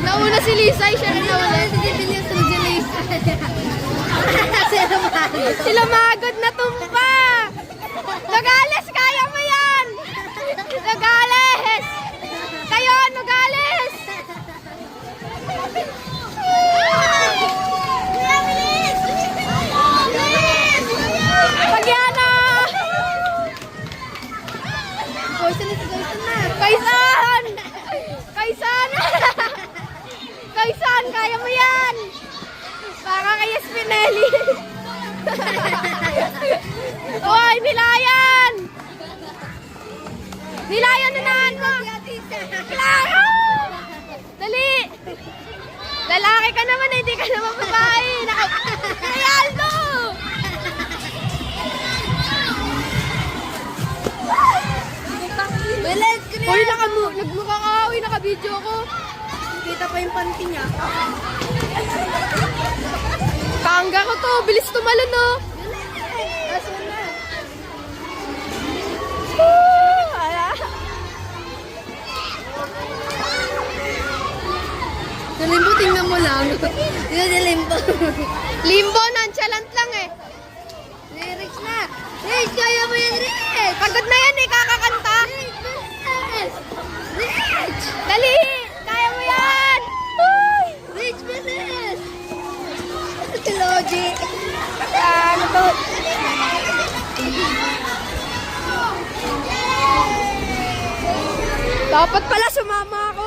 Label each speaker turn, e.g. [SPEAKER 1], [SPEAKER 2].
[SPEAKER 1] Nauna si Lisa, siya rin nauna. Sila Magod na tumba. Nogales, kaya mo yan. Nogales. Kayo, Nogales. Pagyana. Kaisan. Kaisan. Kaisan, kaya mo yan. Para kay Espinelli. Oy, nilayan. Nilayan na naan mo. Klaro. Dali. Lalaki ka naman, hindi ka naman babae. Kay Aldo. Uy, nagmukha ka. Uy, naka-video ko.
[SPEAKER 2] Kita pa yung panty niya.
[SPEAKER 1] Kaangga ko to. Bilis tumalon, no?
[SPEAKER 2] Aso na. Sa limbo, tingnan mo lang. Tingnan sa limbo.
[SPEAKER 1] Limbo, nonchalant lang eh.
[SPEAKER 2] Lyrics na. Lyrics, kaya mo yan, Lyrics.
[SPEAKER 1] Pagod na yan eh, kakakanta.
[SPEAKER 2] Lyrics.
[SPEAKER 1] Dali! Kaya mo yan! Uy!
[SPEAKER 2] Lyrics, business. Logic.
[SPEAKER 1] Ano to? Dapat pala sumama ako.